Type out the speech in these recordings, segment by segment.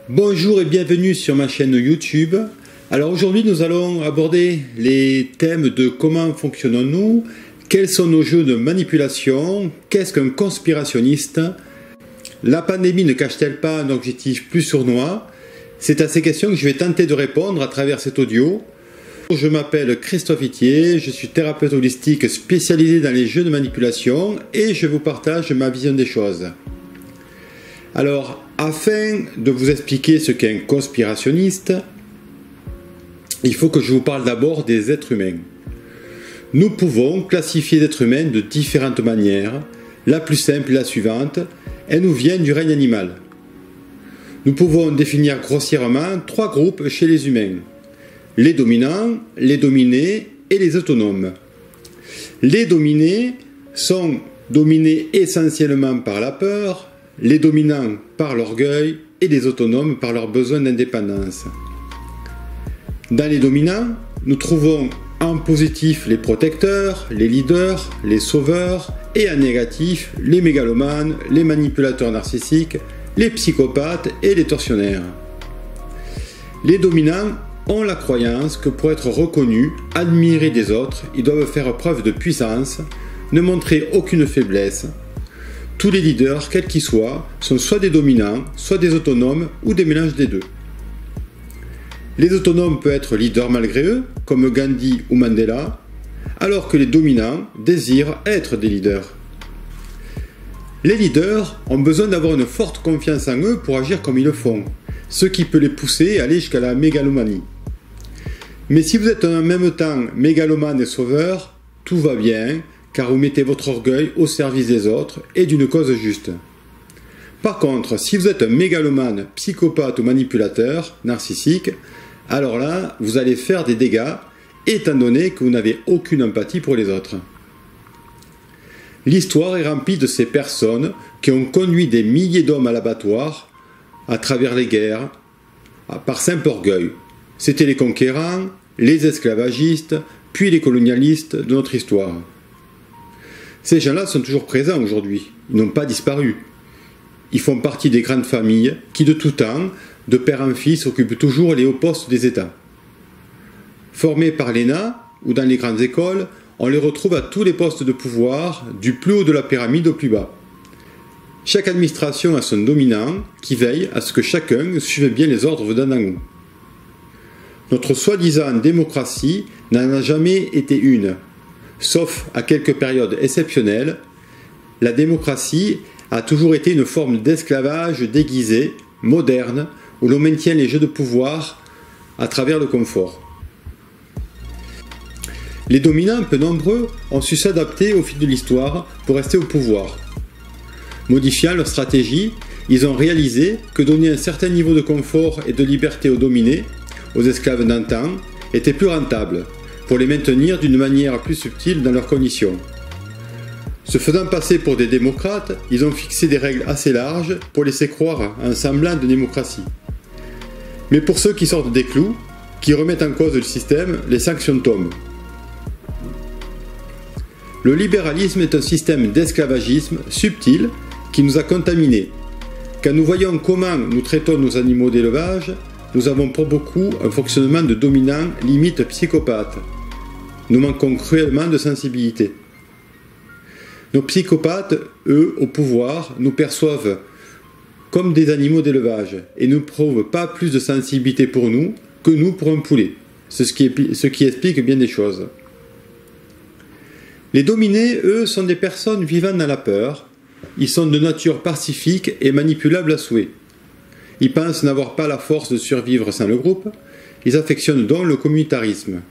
Bonjour et bienvenue sur ma chaîne YouTube. Alors aujourd'hui nous allons aborder les thèmes de comment fonctionnons-nous, quels sont nos jeux de manipulation, qu'est-ce qu'un conspirationniste, la pandémie ne cache-t-elle pas un objectif plus sournois? C'est à ces questions que je vais tenter de répondre à travers cet audio. Je m'appelle Christophe Itier, je suis thérapeute holistique spécialisé dans les jeux de manipulation et je vous partage ma vision des choses. Alors, afin de vous expliquer ce qu'est un conspirationniste, il faut que je vous parle d'abord des êtres humains. Nous pouvons classifier les êtres humains de différentes manières. La plus simple est la suivante, elle nous vient du règne animal. Nous pouvons définir grossièrement trois groupes chez les humains. Les dominants, les dominés et les autonomes. Les dominés sont dominés essentiellement par la peur, les dominants par l'orgueil et les autonomes par leur besoin d'indépendance. Dans les dominants, nous trouvons en positif les protecteurs, les leaders, les sauveurs et en négatif les mégalomanes, les manipulateurs narcissiques, les psychopathes et les tortionnaires. Les dominants ont la croyance que pour être reconnus, admirés des autres, ils doivent faire preuve de puissance, ne montrer aucune faiblesse. Tous les leaders, quels qu'ils soient, sont soit des dominants, soit des autonomes ou des mélanges des deux. Les autonomes peuvent être leaders malgré eux, comme Gandhi ou Mandela, alors que les dominants désirent être des leaders. Les leaders ont besoin d'avoir une forte confiance en eux pour agir comme ils le font, ce qui peut les pousser à aller jusqu'à la mégalomanie. Mais si vous êtes en même temps mégalomane et sauveur, tout va bien, car vous mettez votre orgueil au service des autres et d'une cause juste. Par contre, si vous êtes un mégalomane, psychopathe ou manipulateur, narcissique, alors là, vous allez faire des dégâts, étant donné que vous n'avez aucune empathie pour les autres. L'histoire est remplie de ces personnes qui ont conduit des milliers d'hommes à l'abattoir, à travers les guerres, par simple orgueil. C'étaient les conquérants, les esclavagistes, puis les colonialistes de notre histoire. Ces gens-là sont toujours présents aujourd'hui, ils n'ont pas disparu. Ils font partie des grandes familles qui, de tout temps, de père en fils, occupent toujours les hauts postes des États. Formés par l'ENA ou dans les grandes écoles, on les retrouve à tous les postes de pouvoir, du plus haut de la pyramide au plus bas. Chaque administration a son dominant qui veille à ce que chacun suive bien les ordres venant d'en haut. Notre soi-disant démocratie n'en a jamais été une. Sauf à quelques périodes exceptionnelles, la démocratie a toujours été une forme d'esclavage déguisé, moderne, où l'on maintient les jeux de pouvoir à travers le confort. Les dominants, peu nombreux, ont su s'adapter au fil de l'histoire pour rester au pouvoir. Modifiant leur stratégie, ils ont réalisé que donner un certain niveau de confort et de liberté aux dominés, aux esclaves d'antan, était plus rentable, pour les maintenir d'une manière plus subtile dans leurs conditions. Se faisant passer pour des démocrates, ils ont fixé des règles assez larges pour laisser croire à un semblant de démocratie. Mais pour ceux qui sortent des clous, qui remettent en cause le système, les sanctions tombent. Le libéralisme est un système d'esclavagisme subtil qui nous a contaminés. Quand nous voyons comment nous traitons nos animaux d'élevage, nous avons pour beaucoup un fonctionnement de dominant limite psychopathe. Nous manquons cruellement de sensibilité. Nos psychopathes, eux, au pouvoir, nous perçoivent comme des animaux d'élevage et ne prouvent pas plus de sensibilité pour nous que nous pour un poulet, ce qui explique bien des choses. Les dominés, eux, sont des personnes vivant dans la peur. Ils sont de nature pacifique et manipulables à souhait. Ils pensent n'avoir pas la force de survivre sans le groupe. Ils affectionnent donc le communautarisme,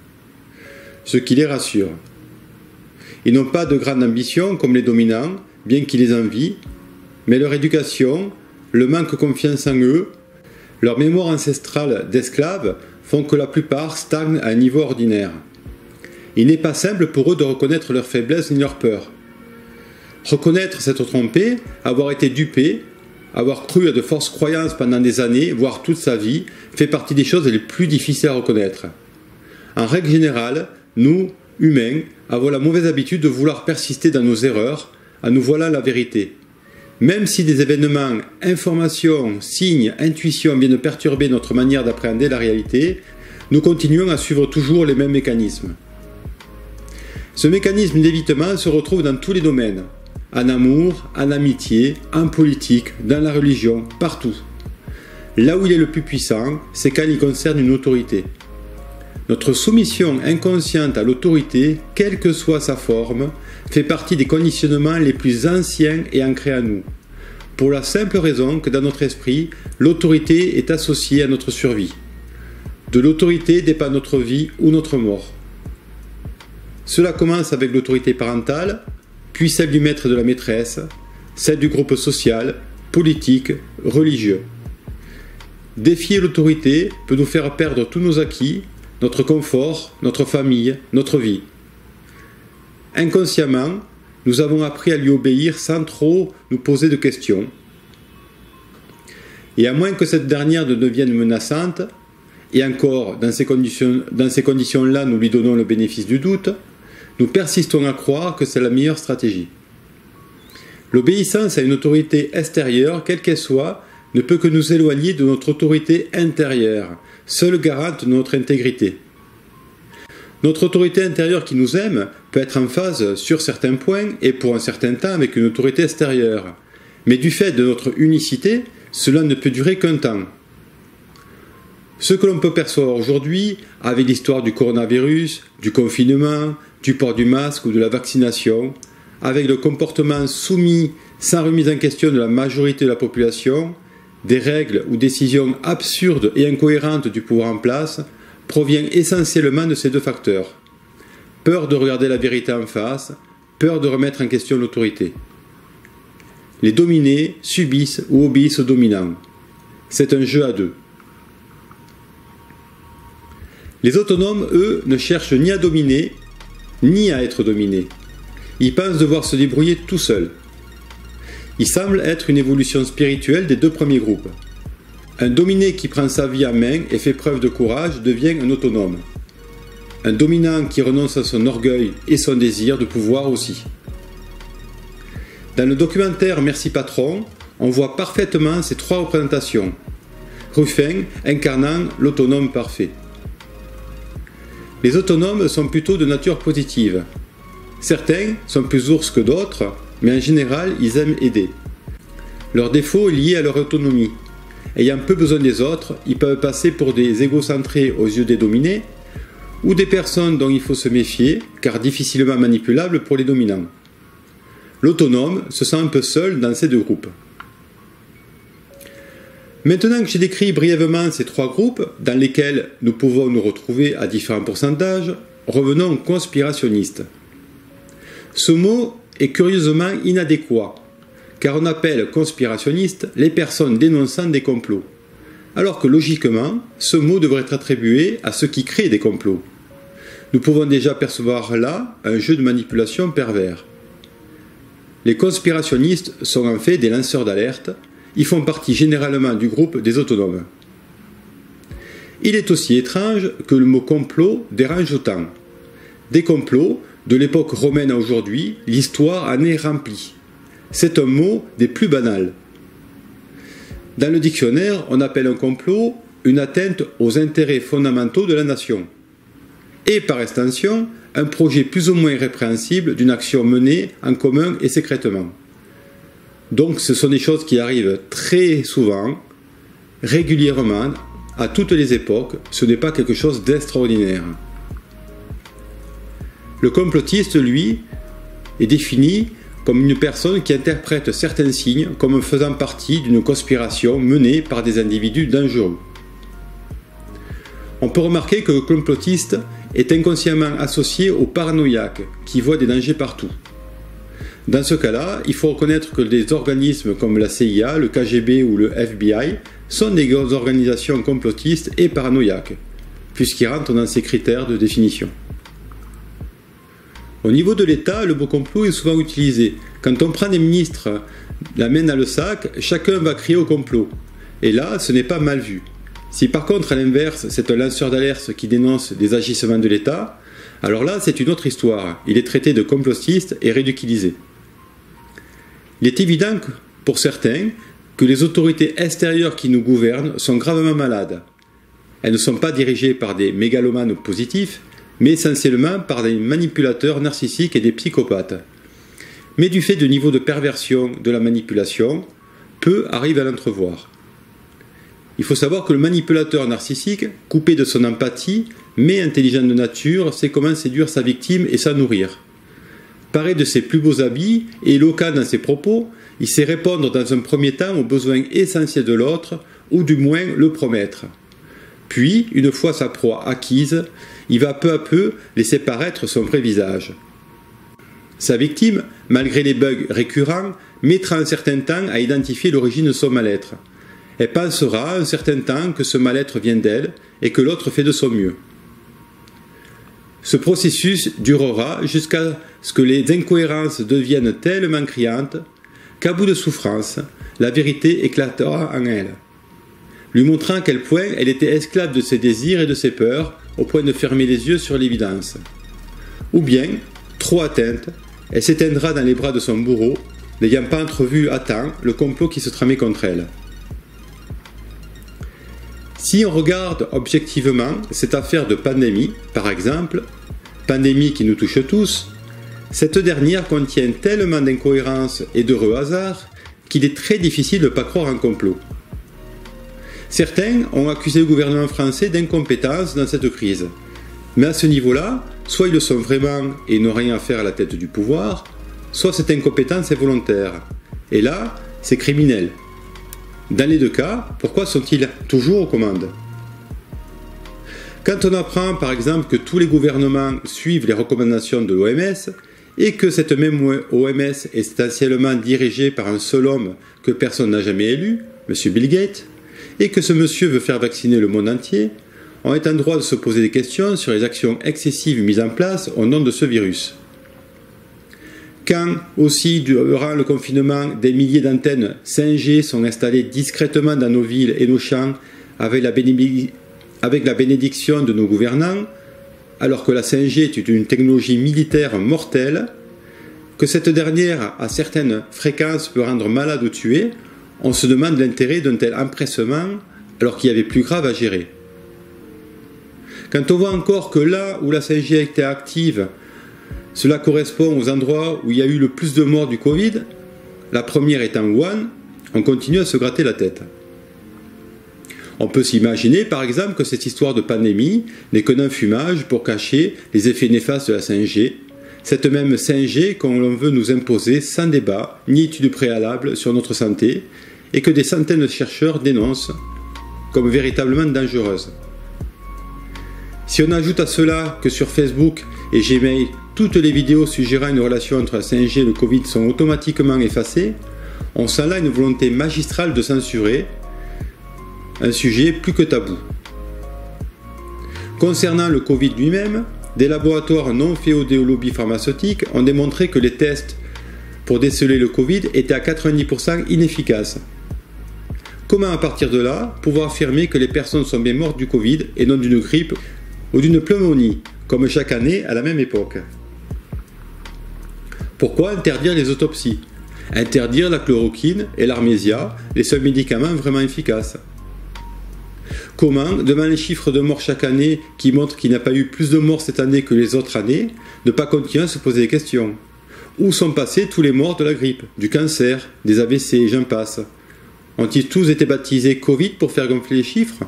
ce qui les rassure. Ils n'ont pas de grande ambition comme les dominants, bien qu'ils les envient, mais leur éducation, le manque de confiance en eux, leur mémoire ancestrale d'esclaves font que la plupart stagnent à un niveau ordinaire. Il n'est pas simple pour eux de reconnaître leurs faiblesses ni leurs peurs. Reconnaître s'être trompé, avoir été dupé, avoir cru à de fausses croyances pendant des années, voire toute sa vie, fait partie des choses les plus difficiles à reconnaître. En règle générale, nous, humains, avons la mauvaise habitude de vouloir persister dans nos erreurs, en nous voilant la vérité. Même si des événements, informations, signes, intuitions viennent perturber notre manière d'appréhender la réalité, nous continuons à suivre toujours les mêmes mécanismes. Ce mécanisme d'évitement se retrouve dans tous les domaines, en amour, en amitié, en politique, dans la religion, partout. Là où il est le plus puissant, c'est quand il concerne une autorité. Notre soumission inconsciente à l'autorité, quelle que soit sa forme, fait partie des conditionnements les plus anciens et ancrés à nous. Pour la simple raison que dans notre esprit, l'autorité est associée à notre survie. De l'autorité dépend notre vie ou notre mort. Cela commence avec l'autorité parentale, puis celle du maître et de la maîtresse, celle du groupe social, politique, religieux. Défier l'autorité peut nous faire perdre tous nos acquis, notre confort, notre famille, notre vie. Inconsciemment, nous avons appris à lui obéir sans trop nous poser de questions. Et à moins que cette dernière ne devienne menaçante, et encore, dans ces conditions-là, nous lui donnons le bénéfice du doute, nous persistons à croire que c'est la meilleure stratégie. L'obéissance à une autorité extérieure, quelle qu'elle soit, ne peut que nous éloigner de notre autorité intérieure, seule garante de notre intégrité. Notre autorité intérieure qui nous aime peut être en phase sur certains points et pour un certain temps avec une autorité extérieure. Mais du fait de notre unicité, cela ne peut durer qu'un temps. Ce que l'on peut percevoir aujourd'hui, avec l'histoire du coronavirus, du confinement, du port du masque ou de la vaccination, avec le comportement soumis sans remise en question de la majorité de la population, des règles ou décisions absurdes et incohérentes du pouvoir en place, provient essentiellement de ces deux facteurs. Peur de regarder la vérité en face, peur de remettre en question l'autorité. Les dominés subissent ou obéissent aux dominants. C'est un jeu à deux. Les autonomes, eux, ne cherchent ni à dominer, ni à être dominés. Ils pensent devoir se débrouiller tout seuls. Il semble être une évolution spirituelle des deux premiers groupes. Un dominé qui prend sa vie en main et fait preuve de courage devient un autonome. Un dominant qui renonce à son orgueil et son désir de pouvoir aussi. Dans le documentaire Merci Patron, on voit parfaitement ces trois représentations. Ruffin incarnant l'autonome parfait. Les autonomes sont plutôt de nature positive. Certains sont plus ours que d'autres, mais en général, ils aiment aider. Leur défaut est lié à leur autonomie. Ayant peu besoin des autres, ils peuvent passer pour des égocentrés aux yeux des dominés, ou des personnes dont il faut se méfier, car difficilement manipulables pour les dominants. L'autonome se sent un peu seul dans ces deux groupes. Maintenant que j'ai décrit brièvement ces trois groupes, dans lesquels nous pouvons nous retrouver à différents pourcentages, revenons aux conspirationnistes. Ce mot est curieusement inadéquat, car on appelle conspirationnistes les personnes dénonçant des complots, alors que logiquement, ce mot devrait être attribué à ceux qui créent des complots. Nous pouvons déjà percevoir là un jeu de manipulation pervers. Les conspirationnistes sont en fait des lanceurs d'alerte, ils font partie généralement du groupe des autonomes. Il est aussi étrange que le mot complot dérange autant. Des complots, de l'époque romaine à aujourd'hui, l'histoire en est remplie. C'est un mot des plus banals. Dans le dictionnaire, on appelle un complot une atteinte aux intérêts fondamentaux de la nation. Et par extension, un projet plus ou moins répréhensible d'une action menée en commun et secrètement. Donc ce sont des choses qui arrivent très souvent, régulièrement, à toutes les époques. Ce n'est pas quelque chose d'extraordinaire. Le complotiste, lui, est défini comme une personne qui interprète certains signes comme faisant partie d'une conspiration menée par des individus dangereux. On peut remarquer que le complotiste est inconsciemment associé au paranoïaque qui voit des dangers partout. Dans ce cas-là, il faut reconnaître que des organismes comme la CIA, le KGB ou le FBI sont des organisations complotistes et paranoïaques, puisqu'ils rentrent dans ces critères de définition. Au niveau de l'État, le mot complot est souvent utilisé. Quand on prend des ministres la main dans le sac, chacun va crier au complot. Et là, ce n'est pas mal vu. Si par contre, à l'inverse, c'est un lanceur d'alerte qui dénonce des agissements de l'État, alors là, c'est une autre histoire. Il est traité de complotiste et ridiculisé. Il est évident pour certains, que les autorités extérieures qui nous gouvernent sont gravement malades. Elles ne sont pas dirigées par des mégalomanes positifs, mais essentiellement par des manipulateurs narcissiques et des psychopathes. Mais du fait du niveau de perversion de la manipulation, peu arrivent à l'entrevoir. Il faut savoir que le manipulateur narcissique, coupé de son empathie, mais intelligent de nature, sait comment séduire sa victime et sa nourrir. Paré de ses plus beaux habits et éloquent dans ses propos, il sait répondre dans un premier temps aux besoins essentiels de l'autre, ou du moins le promettre. Puis, une fois sa proie acquise, il va peu à peu laisser paraître son vrai visage. Sa victime, malgré les bugs récurrents, mettra un certain temps à identifier l'origine de son mal-être. Elle pensera un certain temps que ce mal-être vient d'elle et que l'autre fait de son mieux. Ce processus durera jusqu'à ce que les incohérences deviennent tellement criantes qu'à bout de souffrance, la vérité éclatera en elle, lui montrant à quel point elle était esclave de ses désirs et de ses peurs, au point de fermer les yeux sur l'évidence. Ou bien, trop atteinte, elle s'éteindra dans les bras de son bourreau, n'ayant pas entrevu à temps le complot qui se tramait contre elle. Si on regarde objectivement cette affaire de pandémie, par exemple, pandémie qui nous touche tous, cette dernière contient tellement d'incohérences et d'heureux hasards qu'il est très difficile de ne pas croire en complot. Certains ont accusé le gouvernement français d'incompétence dans cette crise. Mais à ce niveau-là, soit ils le sont vraiment et n'ont rien à faire à la tête du pouvoir, soit cette incompétence est volontaire. Et là, c'est criminel. Dans les deux cas, pourquoi sont-ils toujours aux commandes? Quand on apprend par exemple que tous les gouvernements suivent les recommandations de l'OMS et que cette même OMS est essentiellement dirigée par un seul homme que personne n'a jamais élu, M. Bill Gates, et que ce monsieur veut faire vacciner le monde entier, on est en droit de se poser des questions sur les actions excessives mises en place au nom de ce virus. Quand aussi, durant le confinement, des milliers d'antennes 5G sont installées discrètement dans nos villes et nos champs avec la bénédiction de nos gouvernants, alors que la 5G est une technologie militaire mortelle, que cette dernière, à certaines fréquences, peut rendre malade ou tuer, on se demande l'intérêt d'un tel empressement alors qu'il y avait plus grave à gérer. Quand on voit encore que là où la 5G a été active, cela correspond aux endroits où il y a eu le plus de morts du Covid, la première étant Wuhan, on continue à se gratter la tête. On peut s'imaginer par exemple que cette histoire de pandémie n'est qu'un enfumage pour cacher les effets néfastes de la 5G, cette même 5G qu'on veut nous imposer sans débat ni étude préalable sur notre santé et que des centaines de chercheurs dénoncent comme véritablement dangereuse. Si on ajoute à cela que sur Facebook et Gmail, toutes les vidéos suggérant une relation entre la 5G et le Covid sont automatiquement effacées, on sent là une volonté magistrale de censurer un sujet plus que tabou. Concernant le Covid lui-même, des laboratoires non féodés au lobby pharmaceutique ont démontré que les tests pour déceler le Covid étaient à 90% inefficaces. Comment à partir de là pouvoir affirmer que les personnes sont bien mortes du Covid et non d'une grippe ou d'une pneumonie, comme chaque année à la même époque? Pourquoi interdire les autopsies? Interdire la chloroquine et l'armésia, les seuls médicaments vraiment efficaces? Comment, devant les chiffres de morts chaque année qui montrent qu'il n'y a pas eu plus de morts cette année que les autres années, ne pas continuer à se poser des questions? Où sont passés tous les morts de la grippe, du cancer, des AVC et j'en passe? Ont-ils tous été baptisés Covid pour faire gonfler les chiffres?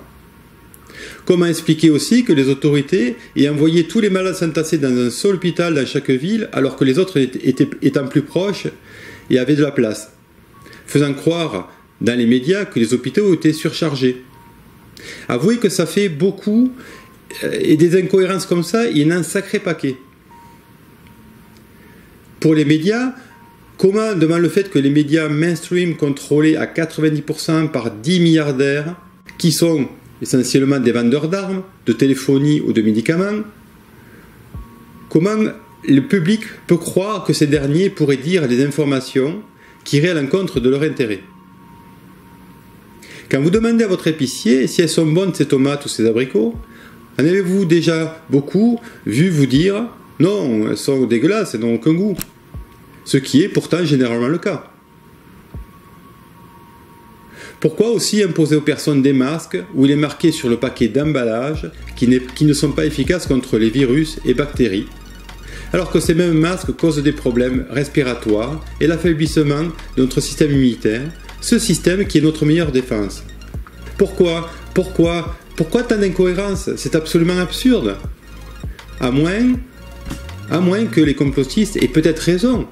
Comment expliquer aussi que les autorités aient envoyé tous les malades s'entasser dans un seul hôpital dans chaque ville alors que les autres étant plus proches et avaient de la place, faisant croire dans les médias que les hôpitaux étaient surchargés? Avouez que ça fait beaucoup et des incohérences comme ça, il y en a un sacré paquet. Pour les médias, comment, devant le fait que les médias mainstream contrôlés à 90% par 10 milliardaires, qui sont essentiellement des vendeurs d'armes, de téléphonie ou de médicaments, comment le public peut croire que ces derniers pourraient dire des informations qui iraient à l'encontre de leur intérêt? Quand vous demandez à votre épicier si elles sont bonnes ces tomates ou ces abricots, en avez-vous déjà beaucoup vu vous dire « Non, elles sont dégueulasses, elles n'ont aucun goût », ce qui est pourtant généralement le cas. Pourquoi aussi imposer aux personnes des masques où il est marqué sur le paquet d'emballage qui ne sont pas efficaces contre les virus et bactéries, alors que ces mêmes masques causent des problèmes respiratoires et l'affaiblissement de notre système immunitaire, ce système qui est notre meilleure défense? Pourquoi tant d'incohérences? C'est absolument absurde. À moins que les complotistes aient peut-être raison.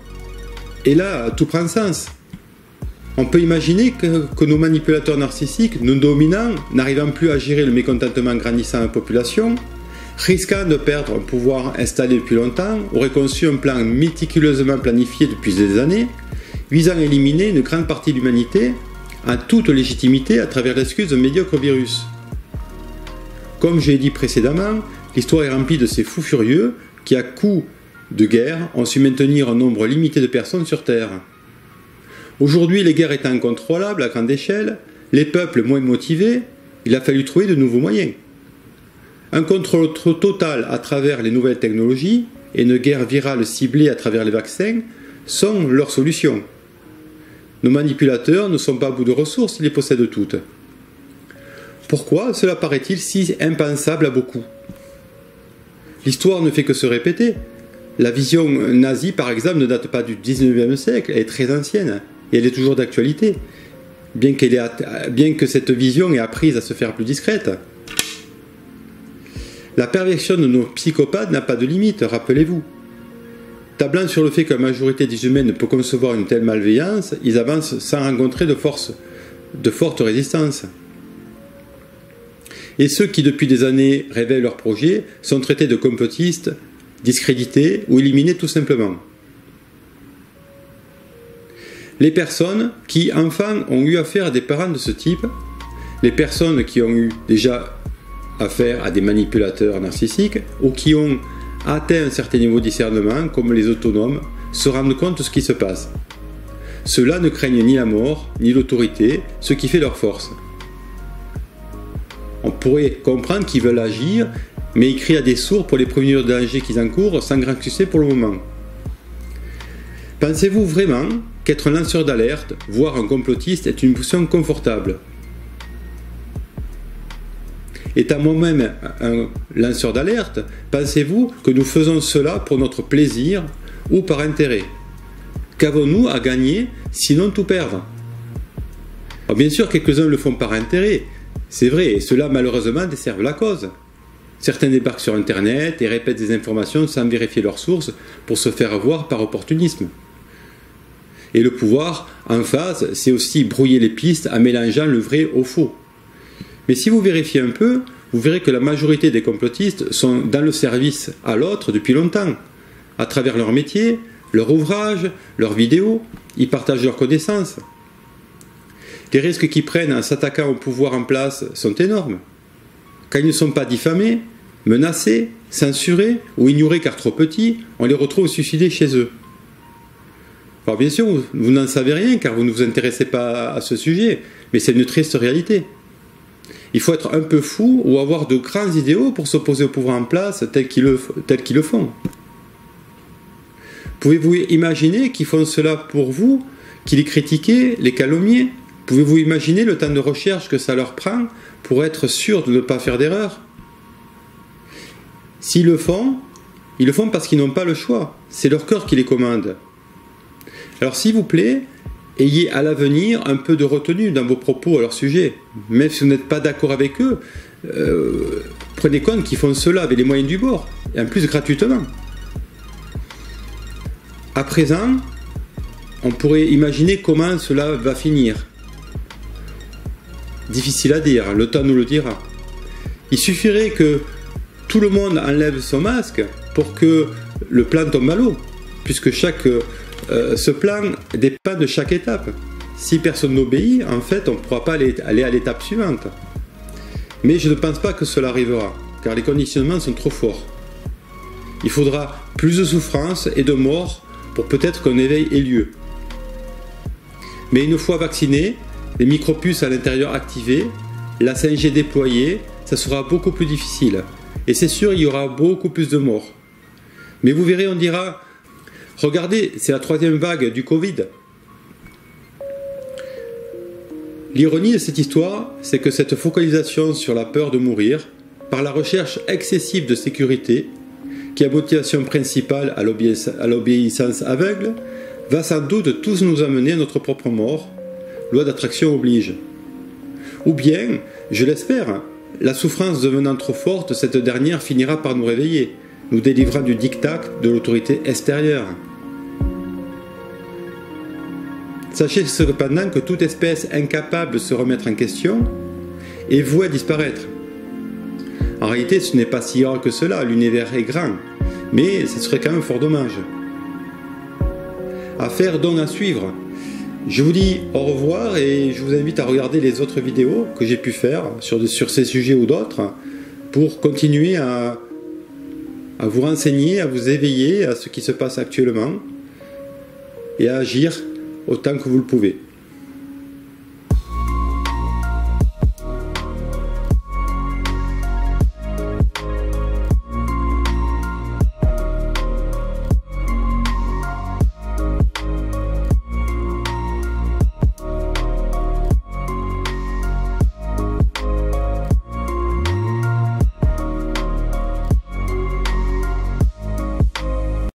Et là, tout prend sens. On peut imaginer que nos manipulateurs narcissiques, nos dominants, n'arrivant plus à gérer le mécontentement grandissant de la population, risquant de perdre un pouvoir installé depuis longtemps, auraient conçu un plan méticuleusement planifié depuis des années, visant à éliminer une grande partie de l'humanité en toute légitimité à travers l'excuse d'un médiocre virus. Comme je l'ai dit précédemment, l'histoire est remplie de ces fous furieux qui, à coups de guerre, ont su maintenir un nombre limité de personnes sur Terre. Aujourd'hui, les guerres étant incontrôlables à grande échelle, les peuples moins motivés, il a fallu trouver de nouveaux moyens. Un contrôle total à travers les nouvelles technologies et une guerre virale ciblée à travers les vaccins sont leurs solutions. Nos manipulateurs ne sont pas à bout de ressources, ils les possèdent toutes. Pourquoi cela paraît-il si impensable à beaucoup? L'histoire ne fait que se répéter. La vision nazie, par exemple, ne date pas du 19e siècle, elle est très ancienne. Et elle est toujours d'actualité, bien que cette vision ait appris à se faire plus discrète. La perversion de nos psychopathes n'a pas de limite, rappelez-vous. Tablant sur le fait que la majorité des humains ne peut concevoir une telle malveillance, ils avancent sans rencontrer de forte résistance. Et ceux qui, depuis des années, révèlent leurs projets sont traités de complotistes, discrédités ou éliminés tout simplement. Les personnes qui, enfants, ont eu affaire à des parents de ce type, les personnes qui ont eu déjà affaire à des manipulateurs narcissiques ou qui ont atteint un certain niveau de discernement, comme les autonomes, se rendent compte de ce qui se passe. Ceux-là ne craignent ni la mort, ni l'autorité, ce qui fait leur force. On pourrait comprendre qu'ils veulent agir, mais ils crient à des sourds pour les prévenir de dangers qu'ils encourent, sans grand succès pour le moment. Pensez-vous vraiment qu'être un lanceur d'alerte, voire un complotiste, est une position confortable? Étant moi-même un lanceur d'alerte, pensez-vous que nous faisons cela pour notre plaisir ou par intérêt? Qu'avons-nous à gagner, sinon tout perdre? Alors bien sûr, quelques-uns le font par intérêt, c'est vrai, et ceux-là malheureusement desservent la cause. Certains débarquent sur Internet et répètent des informations sans vérifier leurs sources pour se faire voir par opportunisme. Et le pouvoir, en face, c'est aussi brouiller les pistes en mélangeant le vrai au faux. Mais si vous vérifiez un peu, vous verrez que la majorité des complotistes sont dans le service à l'autre depuis longtemps. À travers leur métier, leur ouvrage, leurs vidéos, ils partagent leurs connaissances. Les risques qu'ils prennent en s'attaquant au pouvoir en place sont énormes. Quand ils ne sont pas diffamés, menacés, censurés ou ignorés car trop petits, on les retrouve suicidés chez eux. Alors bien sûr, vous n'en savez rien car vous ne vous intéressez pas à ce sujet, mais c'est une triste réalité. Il faut être un peu fou ou avoir de grands idéaux pour s'opposer au pouvoir en place tel qu'ils le font. Pouvez-vous imaginer qu'ils font cela pour vous, qu'ils les critiquez, les calomniez? Pouvez-vous imaginer le temps de recherche que ça leur prend pour être sûr de ne pas faire d'erreur? S'ils le font, ils le font parce qu'ils n'ont pas le choix. C'est leur cœur qui les commande. Alors s'il vous plaît, ayez à l'avenir un peu de retenue dans vos propos à leur sujet. Même si vous n'êtes pas d'accord avec eux, prenez compte qu'ils font cela avec les moyens du bord, et en plus gratuitement. À présent, on pourrait imaginer comment cela va finir. Difficile à dire, le temps nous le dira. Il suffirait que tout le monde enlève son masque pour que le plan tombe à l'eau, puisque ce plan dépend de chaque étape. Si personne n'obéit, en fait, on ne pourra pas aller à l'étape suivante. Mais je ne pense pas que cela arrivera, car les conditionnements sont trop forts. Il faudra plus de souffrance et de mort pour peut-être qu'un éveil ait lieu. Mais une fois vaccinés, les micropuces à l'intérieur activées, la 5G déployée, ça sera beaucoup plus difficile. Et c'est sûr, il y aura beaucoup plus de morts. Mais vous verrez, on dira, regardez, c'est la 3e vague du Covid. L'ironie de cette histoire, c'est que cette focalisation sur la peur de mourir, par la recherche excessive de sécurité, qui est la motivation principale à l'obéissance aveugle, va sans doute tous nous amener à notre propre mort, loi d'attraction oblige. Ou bien, je l'espère, la souffrance devenant trop forte, cette dernière finira par nous réveiller, nous délivrant du diktat de l'autorité extérieure. Sachez cependant que toute espèce incapable de se remettre en question est vouée à disparaître. En réalité, ce n'est pas si grand que cela, l'univers est grand, mais ce serait quand même fort dommage. À faire donc à suivre. Je vous dis au revoir et je vous invite à regarder les autres vidéos que j'ai pu faire sur ces sujets ou d'autres pour continuer à vous renseigner, à vous éveiller à ce qui se passe actuellement et à agir autant que vous le pouvez.